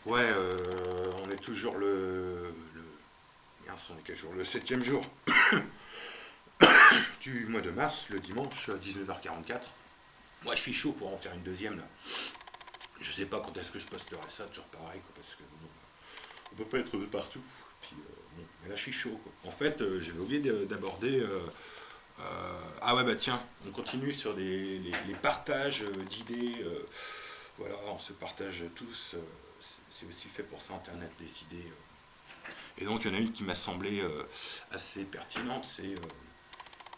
Ouais, on est toujours mince, on est quel jour? Le septième jour du mois de mars, le dimanche, 19h44. Moi, je suis chaud pour en faire une deuxième, là. Je sais pas quand est-ce que je posterai ça, toujours pareil, quoi, parce que bon, on peut pas être de partout. Puis, bon, mais là, je suis chaud, quoi. En fait, j'avais oublié d'aborder... ah ouais, bah tiens, on continue sur les partages d'idées. Voilà, on se partage tous. C'est aussi fait pour ça, Internet, des idées. Et donc, il y en a une qui m'a semblé assez pertinente, c'est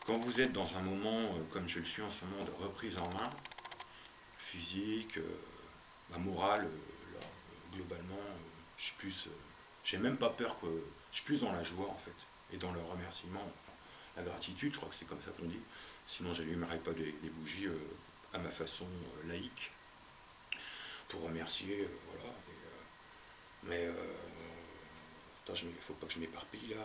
quand vous êtes dans un moment, comme je le suis en ce moment, de reprise en main, physique, morale, là, globalement, je suis plus, j'ai même pas peur que, je suis plus dans la joie en fait, et dans le remerciement, enfin, la gratitude, je crois que c'est comme ça qu'on dit, sinon j'allumerai pas des bougies à ma façon laïque, pour remercier, voilà, mais attends, il faut pas que je m'éparpille là.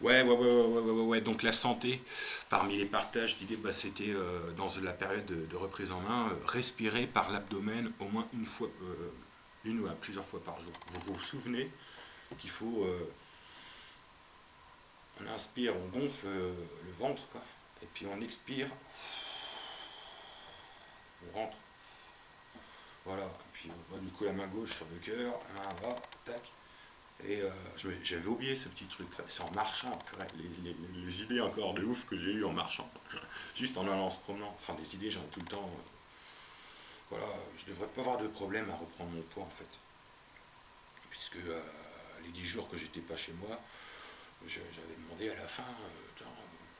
Ouais. Donc la santé, parmi les partages d'idées, bah, c'était dans la période de reprise en main, respirer par l'abdomen au moins une fois, une ou plusieurs fois par jour. Vous vous souvenez qu'il faut, on inspire, on gonfle le ventre, quoi, et puis on expire, on rentre, voilà. Et puis du coup la main gauche sur le cœur, la main là, tac. Et j'avais oublié ce petit truc là, c'est en marchant, purée, les idées encore de ouf que j'ai eu en marchant. Juste en allant se promenant. Enfin, des idées, j'en ai tout le temps. Voilà, je devrais pas avoir de problème à reprendre mon poids en fait. Puisque les 10 jours que j'étais pas chez moi, j'avais demandé à la fin,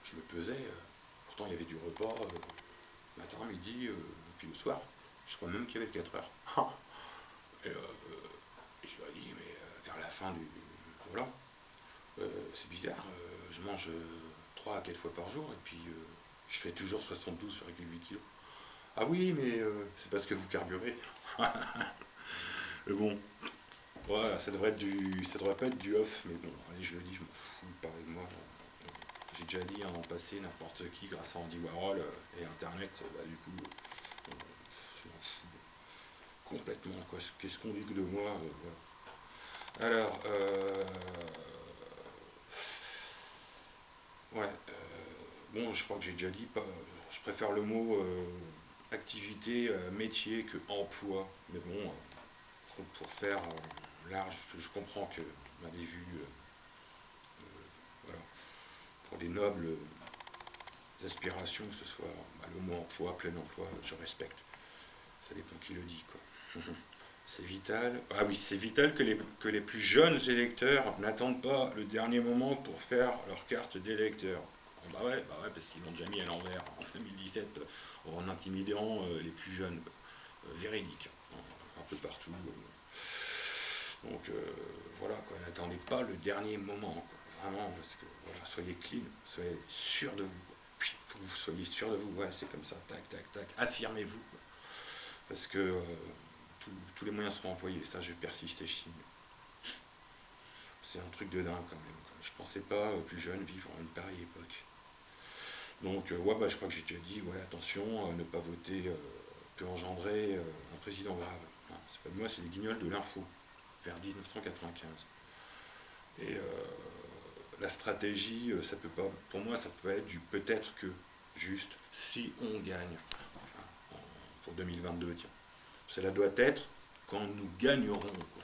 je me pesais. Pourtant, il y avait du repas matin, midi, puis le soir. Je crois même qu'il y avait 4 heures. Et je leur ai dit, mais vers la fin du. Voilà, c'est bizarre, je mange 3 à 4 fois par jour et puis je fais toujours 72,8 kilos. Ah oui, mais c'est parce que vous carburez. Mais bon, voilà, ça devrait pas être du off, mais bon, allez, je le dis, je m'en fous, pareil de moi. J'ai déjà dit dans le passé, n'importe qui, grâce à Andy Warhol et Internet, bah, du coup, je m'en fous complètement. Quoi. Qu'est-ce qu'on dit que de moi voilà. Alors, ouais, bon, je crois que j'ai déjà dit, pas, je préfère le mot activité, métier que emploi. Mais bon, pour faire large, je comprends que on a des vues, voilà, pour les nobles aspirations, que ce soit le mot emploi, plein emploi, je respecte. Ça dépend qui le dit, quoi. C'est vital. Ah oui, c'est vital que les plus jeunes électeurs n'attendent pas le dernier moment pour faire leur carte d'électeur. Bah ouais, parce qu'ils l'ont déjà mis à l'envers en 2017 en intimidant les plus jeunes. Véridique, un peu partout. Donc voilà, quoi, n'attendez pas le dernier moment, quoi, vraiment, parce que voilà, soyez clean, soyez sûr de vous. Il faut que vous soyez sûr de vous, ouais, c'est comme ça, tac, tac, tac, affirmez-vous, parce que tous les moyens seront employés, ça je persiste et je signe. C'est un truc de dingue quand même, quoi. Je pensais pas, plus jeune, vivre en une pareille époque. Donc ouais, bah, je crois que j'ai déjà dit, ouais, attention, ne pas voter peut engendrer un président grave. Hein, c'est pas de moi, c'est les guignols de l'info, vers 1995. Et la stratégie, ça peut pas, pour moi, ça peut être du peut-être que, juste si on gagne, enfin, pour 2022, tiens. Cela doit être quand nous gagnerons, quoi.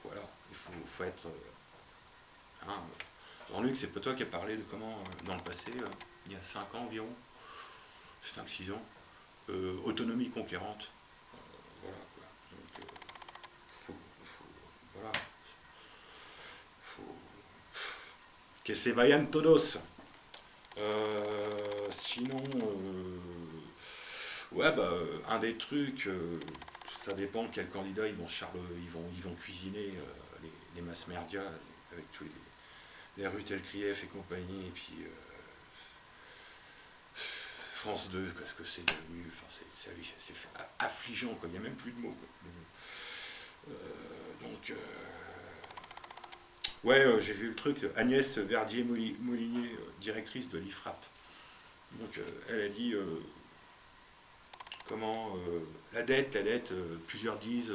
Voilà, faut être. Hein, Jean-Luc, c'est pas toi qui as parlé de comment, dans le passé, il y a 5 ans environ, 5-6 ans, autonomie conquérante. Voilà, quoi. Donc, voilà, faut, que se vayan todos. Sinon, ouais, bah, un des trucs, ça dépend de quel candidat ils vont cuisiner les masses médias avec tous les rues telles Krief et compagnie, et puis France 2, parce que c'est devenu, enfin, c'est affligeant, quoi. Il n'y a même plus de mots. Quoi. Donc, ouais, j'ai vu le truc, Agnès Verdier-Molinier, directrice de l'IFRAP. Donc, elle a dit la dette, plusieurs disent,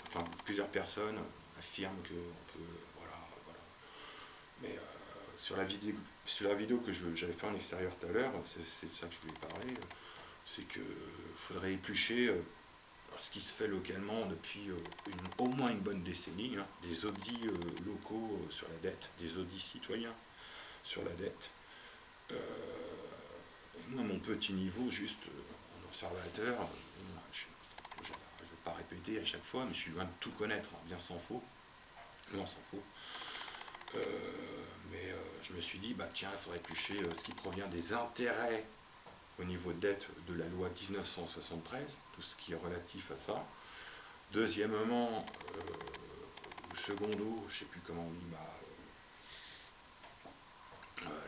enfin plusieurs personnes affirment que on peut, voilà, voilà. Mais sur la vidéo que j'avais fait en extérieur tout à l'heure, c'est de ça que je voulais parler, c'est que faudrait éplucher ce qui se fait localement depuis au moins une bonne décennie, hein, des audits locaux sur la dette, des audits citoyens sur la dette. Euh, Moi, mon petit niveau, juste en observateur, je ne vais pas répéter à chaque fois, mais je suis loin de tout connaître, hein, bien s'en faut, loin s'en faut. Mais je me suis dit, bah tiens, il faudrait éplucher ce qui provient des intérêts au niveau de dette de la loi 1973, tout ce qui est relatif à ça. Deuxièmement, ou secondo, je ne sais plus comment on dit,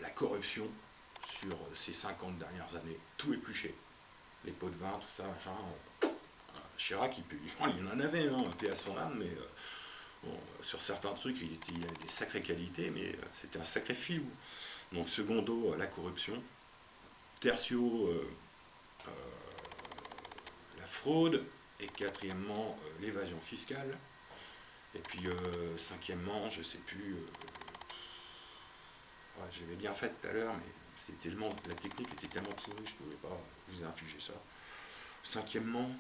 la corruption sur ces 50 dernières années, tout épluché. Les pots de vin, tout ça, machin. Chirac, il en avait, hein, paix à son âme, mais bon, sur certains trucs, il avait des sacrées qualités, mais c'était un sacré filou. Donc, secondo, la corruption. Tertio, la fraude. Et quatrièmement, l'évasion fiscale. Et puis, cinquièmement, je sais plus. Ouais, je l'avais bien fait tout à l'heure, mais la technique était tellement pourrie, je ne pouvais pas vous infliger ça. Cinquièmement,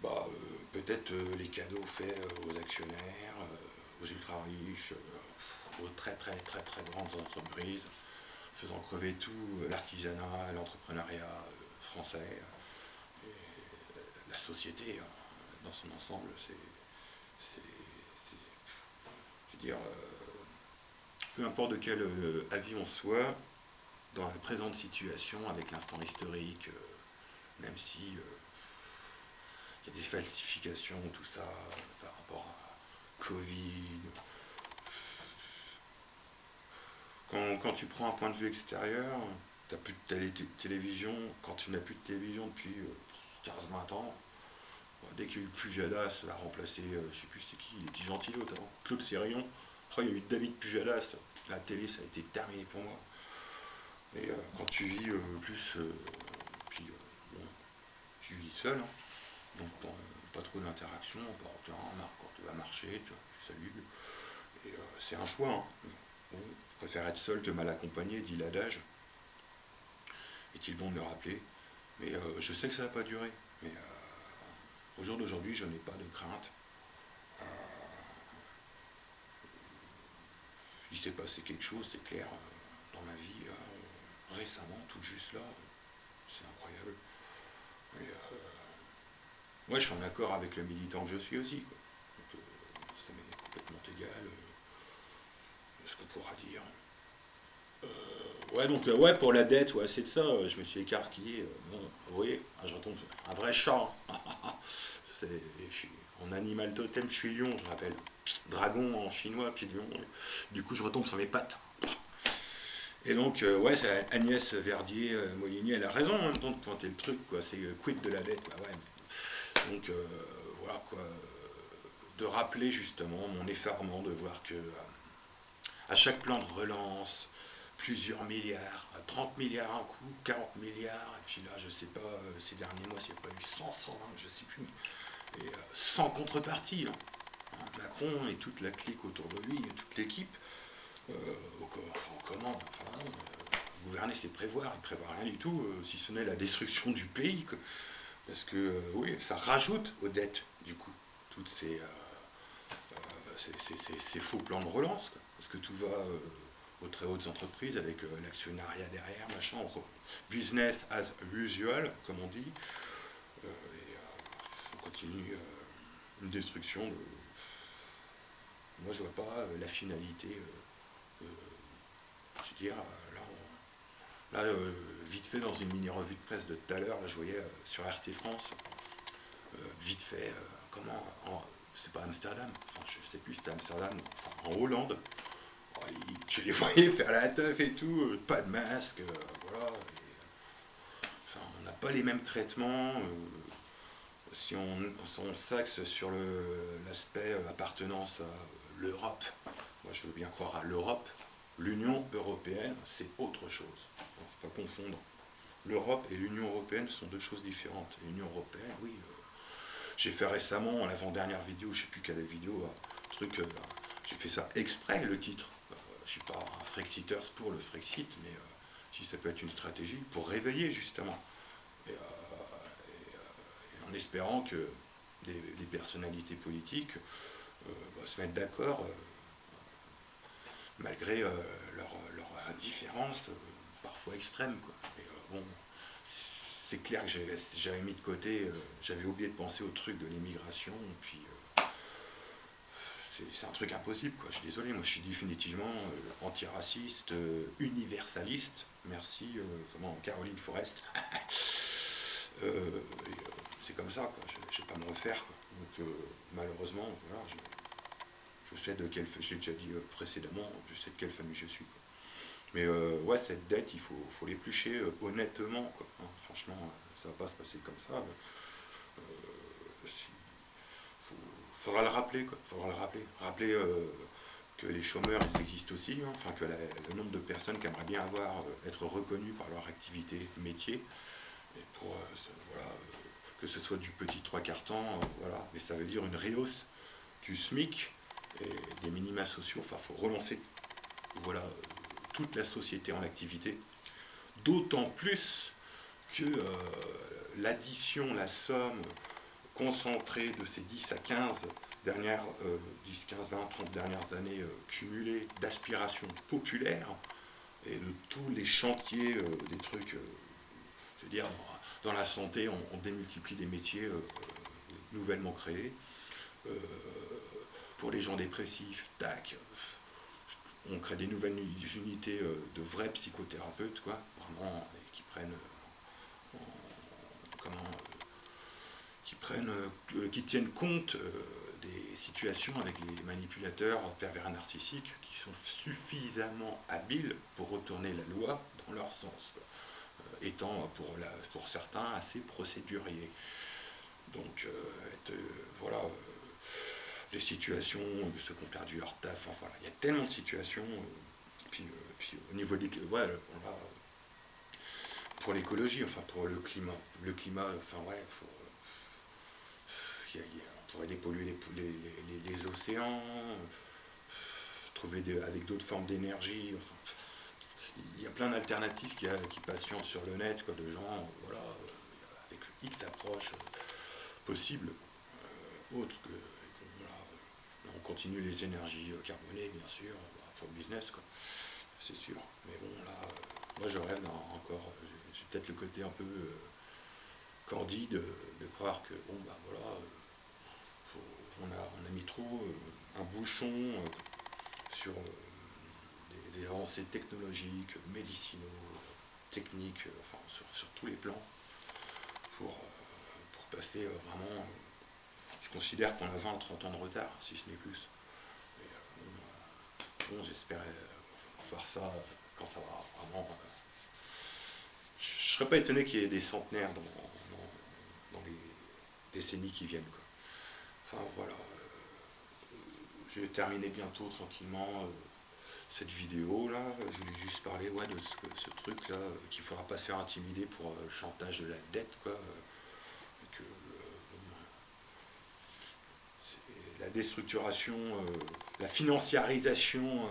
bah, peut-être les cadeaux faits aux actionnaires, aux ultra riches, aux très très très très grandes entreprises, faisant crever tout l'artisanat, l'entrepreneuriat français, et la société dans son ensemble. Je veux dire, peu importe de quel avis on soit, dans la présente situation, avec l'instant historique, même si il y a des falsifications, tout ça, par rapport à Covid. Quand tu prends un point de vue extérieur, tu n'as plus de télévision, quand tu n'as plus de télévision depuis 15-20 ans, dès qu'il y a eu Pujadas a remplacé, je sais plus c'était qui, il était gentil l'autre avant, Claude Sérillon, il y a eu David Pujadas, la télé ça a été terminé pour moi. Et quand tu vis plus, puis bon, tu vis seul, hein, donc pas trop d'interaction, bah, tiens, Marc, quand tu vas marcher, tu salues, et c'est un choix. Hein. Bon, je préfère être seul que mal accompagné, dit l'adage. Est-il bon de le rappeler? Mais je sais que ça va pas durer. Mais au jour d'aujourd'hui, je n'ai pas de crainte. Euh, il s'est passé quelque chose, c'est clair, dans ma vie, récemment, tout juste là. C'est incroyable. Et, moi, je suis en accord avec le militant que je suis aussi. Quoi. Donc, ça m'est complètement égal ce qu'on pourra dire. Ouais, donc, ouais, pour la dette, ouais, c'est de ça. Je me suis écarquillé. Bon, oui, je retombe sur un vrai chat. C'est, en animal totem, je suis lion, je rappelle. Dragon en chinois, puis lion. Du coup, je retombe sur mes pattes. Et donc, ouais, Agnès Verdier-Molinier, elle a raison en même temps de pointer le truc, quoi. C'est quid de la dette, bah ouais. Donc, voilà, quoi. De rappeler justement mon effarement de voir que à chaque plan de relance, plusieurs milliards, 30 milliards un coup, 40 milliards, et puis là, je sais pas, ces derniers mois, s'il n'y a pas eu 100, 120, je sais plus, et sans contrepartie. Hein. Macron et toute la clique autour de lui, et toute l'équipe, en commande, enfin non, gouverner c'est prévoir, il prévoit rien du tout, si ce n'est la destruction du pays, quoi. Parce que oui, ça rajoute aux dettes, du coup, toutes ces faux plans de relance, quoi. Parce que tout va aux très hautes entreprises avec l'actionnariat derrière, machin, business as usual, comme on dit, et on continue une destruction de. Moi, je vois pas la finalité. Je veux dire, vite fait, dans une mini-revue de presse de tout à l'heure, là, je voyais sur RT France, vite fait, c'est pas Amsterdam, enfin, je sais plus, c'était Amsterdam, enfin, en Hollande, je les voyais faire la teuf et tout, pas de masque, voilà. Enfin, on n'a pas les mêmes traitements. Si on s'axe sur l'aspect appartenance à l'Europe, moi je veux bien croire à l'Europe, l'Union européenne, c'est autre chose. Il ne faut pas confondre. l'Europe et l'Union Européenne sont deux choses différentes. L'Union Européenne, oui, j'ai fait récemment, en l'avant-dernière vidéo, je sais plus quelle vidéo, un truc, j'ai fait ça exprès, le titre. Je suis pas un Frexiteur pour le Frexit, mais si ça peut être une stratégie pour réveiller justement. Et, en espérant que des personnalités politiques se mettent d'accord malgré leur différence parfois extrême, quoi. Et, bon, c'est clair que j'avais mis de côté, j'avais oublié de penser au truc de l'immigration, et puis c'est un truc impossible, quoi. Je suis désolé, moi je suis définitivement antiraciste, universaliste. Merci, comment, Caroline Forest. C'est comme ça, quoi. Je ne vais pas me refaire, quoi. Donc malheureusement, voilà, je sais de quelle, je l'ai déjà dit précédemment, je sais de quelle famille je suis, quoi. Mais ouais, cette dette, il faut l'éplucher honnêtement, quoi. Hein, franchement, ça va pas se passer comme ça. Faudra le rappeler, quoi. Faudra le rappeler. Rappeler que les chômeurs, ils existent aussi. Hein. Enfin, que le nombre de personnes qui aimeraient bien être reconnues par leur activité, métier, et pour voilà, que ce soit du petit trois quarts temps, voilà. Mais ça veut dire une rehausse du SMIC et des minima sociaux. Enfin, il faut relancer, voilà, toute la société en activité. D'autant plus que l'addition, la somme concentrée de ces 10 à 15 dernières, 10, 15, 20, 30 dernières années cumulées d'aspiration populaire et de tous les chantiers, des trucs, je veux dire, dans la santé, on démultiplie des métiers nouvellement créés. Pour les gens dépressifs, tac, on crée des nouvelles unités de vrais psychothérapeutes, quoi, vraiment, et qui prennent, comment, qui tiennent compte des situations avec les manipulateurs pervers narcissiques qui sont suffisamment habiles pour retourner la loi dans leur sens, étant pour certains assez procéduriers. Donc, voilà, les situations, ceux qui ont perdu leur taf, enfin voilà, il y a tellement de situations. Puis au niveau des, ouais, voilà, pour l'écologie, enfin pour le climat, enfin ouais, on pourrait dépolluer les océans, trouver avec d'autres formes d'énergie, enfin, il y a plein d'alternatives qui patientent sur le net, quoi, de gens, voilà, avec X approches possibles, autres que, voilà, on continue les énergies carbonées, bien sûr, pour le business, quoi, c'est sûr. Mais bon, là, moi je rêve encore, j'ai peut-être le côté un peu candide de croire que, bon, bah voilà, on a mis trop un bouchon sur des avancées technologiques, médicinaux, techniques, enfin sur tous les plans, pour passer vraiment. Je considère qu'on a 20 30 ans de retard, si ce n'est plus. Bon, j'espère voir ça quand ça va vraiment. Je ne serais pas étonné qu'il y ait des centenaires dans les décennies qui viennent, quoi. Enfin voilà, je vais terminer bientôt tranquillement cette vidéo là. Je voulais juste parler, ouais, de ce truc là, qu'il ne faudra pas se faire intimider pour le chantage de la dette, quoi. Que la déstructuration, la financiarisation,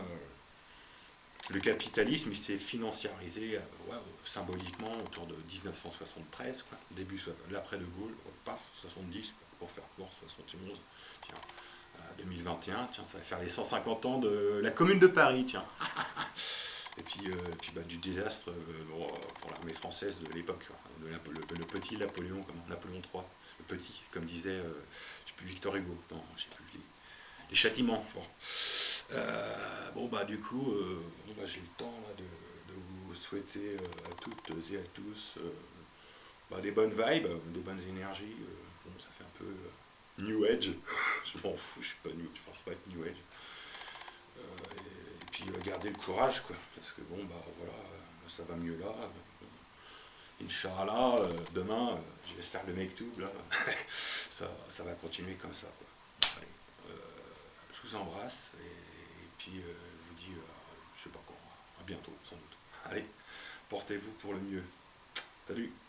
le capitalisme il s'est financiarisé ouais, symboliquement autour de 1973, quoi. Début l'après de Gaulle, paf, 70 pour faire court, 71. Tiens, 2021, tiens, ça va faire les 150 ans de la Commune de Paris, tiens. Et puis bah, du désastre pour l'armée française de l'époque, le petit Napoléon, Napoléon III, le petit, comme disait, je sais plus, Victor Hugo, non, je sais plus, les châtiments. Bon. Bon bah du coup, bon, bah, j'ai le temps là, de vous souhaiter à toutes et à tous bah, des bonnes vibes, des bonnes énergies. Bon, ça fait un peu New Age. Je m'en fous, je pense pas être New Age. Et puis garder le courage, quoi. Parce que bon, bah voilà, ça va mieux là. Inch'Allah, demain, je vais se faire le make-tube là. Ça va continuer comme ça, quoi. Allez, je vous embrasse et puis je vous dis, je sais pas quand, à bientôt sans doute. Allez, portez-vous pour le mieux. Salut.